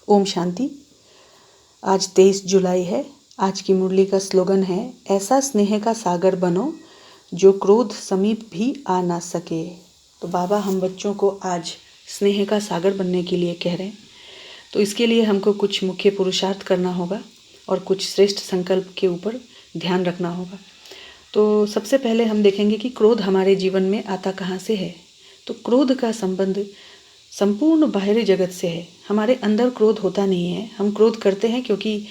ओम शांति। आज 23 जुलाई है। आज की मुरली का स्लोगन है, ऐसा स्नेह का सागर बनो जो क्रोध समीप भी आ ना सके। तो बाबा हम बच्चों को आज स्नेह का सागर बनने के लिए कह रहे हैं। तो इसके लिए हमको कुछ मुख्य पुरुषार्थ करना होगा और कुछ श्रेष्ठ संकल्प के ऊपर ध्यान रखना होगा। तो सबसे पहले हम देखेंगे कि क्रोध हमारे जीवन में आता कहाँ से है। तो क्रोध का संबंध संपूर्ण बाहरी जगत से है। हमारे अंदर क्रोध होता नहीं है। हम क्रोध करते हैं क्योंकि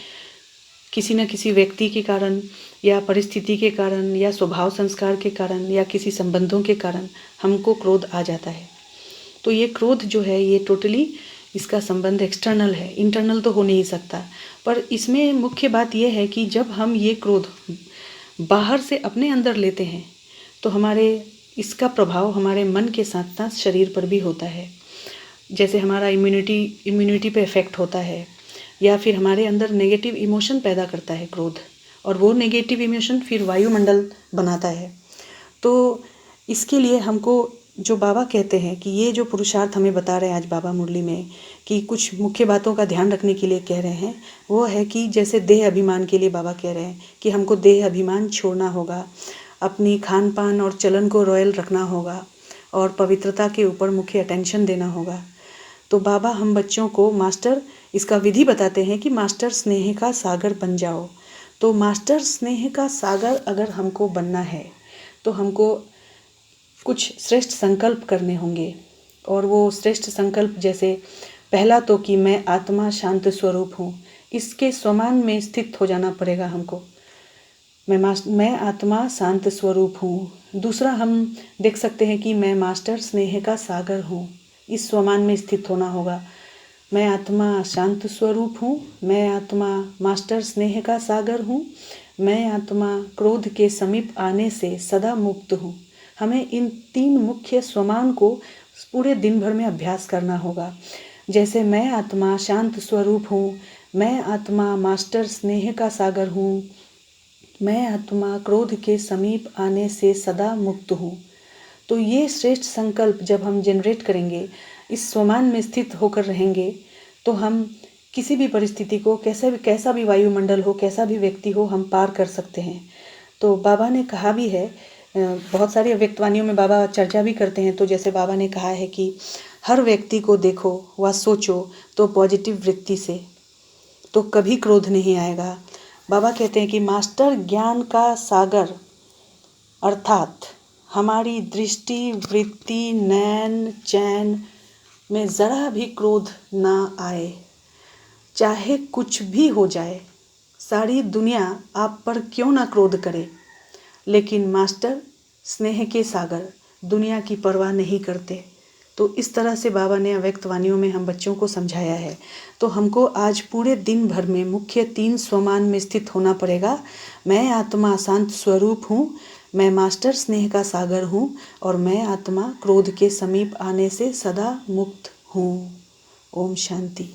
किसी न किसी व्यक्ति के कारण या परिस्थिति के कारण या स्वभाव संस्कार के कारण या किसी संबंधों के कारण हमको क्रोध आ जाता है। तो ये क्रोध जो है ये टोटली इसका संबंध एक्सटर्नल है, इंटरनल तो हो नहीं सकता। पर इसमें मुख्य बात यह है कि जब हम ये क्रोध बाहर से अपने अंदर लेते हैं तो हमारे इसका प्रभाव हमारे मन के साथ साथ शरीर पर भी होता है। जैसे हमारा इम्यूनिटी पे इफ़ेक्ट होता है या फिर हमारे अंदर नेगेटिव इमोशन पैदा करता है क्रोध, और वो नेगेटिव इमोशन फिर वायुमंडल बनाता है। तो इसके लिए हमको जो बाबा कहते हैं कि ये जो पुरुषार्थ हमें बता रहे हैं आज बाबा मुरली में कि कुछ मुख्य बातों का ध्यान रखने के लिए कह रहे हैं, वो है कि जैसे देह अभिमान के लिए बाबा कह रहे हैं कि हमको देह अभिमान छोड़ना होगा, अपनी खान पान और चलन को रॉयल रखना होगा और पवित्रता के ऊपर मुख्य अटेंशन देना होगा। तो बाबा हम बच्चों को मास्टर इसका विधि बताते हैं कि मास्टर स्नेह का सागर बन जाओ। तो मास्टर स्नेह का सागर अगर हमको बनना है तो हमको कुछ श्रेष्ठ संकल्प करने होंगे। और वो श्रेष्ठ संकल्प जैसे पहला तो कि मैं आत्मा शांत स्वरूप हूँ, इसके स्वमान में स्थित हो जाना पड़ेगा हमको। मैं आत्मा शांत स्वरूप हूँ। दूसरा हम देख सकते हैं कि मैं मास्टर स्नेह का सागर हूँ, इस स्वमान में स्थित होना होगा। मैं आत्मा शांत स्वरूप हूँ, मैं आत्मा मास्टर स्नेह का सागर हूँ, मैं आत्मा क्रोध के समीप आने से सदा मुक्त हूँ। हमें इन तीन मुख्य स्वमान को पूरे दिन भर में अभ्यास करना होगा। जैसे मैं आत्मा शांत स्वरूप हूँ, मैं आत्मा मास्टर स्नेह का सागर हूँ, मैं आत्मा क्रोध के समीप आने से सदा मुक्त हूँ। तो ये श्रेष्ठ संकल्प जब हम जनरेट करेंगे, इस स्वमान में स्थित होकर रहेंगे, तो हम किसी भी परिस्थिति को कैसा भी वायुमंडल हो, कैसा भी व्यक्ति हो, हम पार कर सकते हैं। तो बाबा ने कहा भी है, बहुत सारी अव्यक्तवाणियों में बाबा चर्चा भी करते हैं। तो जैसे बाबा ने कहा है कि हर व्यक्ति को देखो व सोचो तो पॉजिटिव वृत्ति से, तो कभी क्रोध नहीं आएगा। बाबा कहते हैं कि मास्टर ज्ञान का सागर अर्थात हमारी दृष्टि, वृत्ति, नैन, चैन में ज़रा भी क्रोध ना आए। चाहे कुछ भी हो जाए, सारी दुनिया आप पर क्यों ना क्रोध करे, लेकिन मास्टर स्नेह के सागर दुनिया की परवाह नहीं करते। तो इस तरह से बाबा ने अव्यक्तवाणियों में हम बच्चों को समझाया है। तो हमको आज पूरे दिन भर में मुख्य तीन स्वमान में स्थित होना पड़ेगा। मैं आत्मा शांत स्वरूप हूँ, मैं मास्टर स्नेह का सागर हूँ और मैं आत्मा क्रोध के समीप आने से सदा मुक्त हूँ। ओम शांति।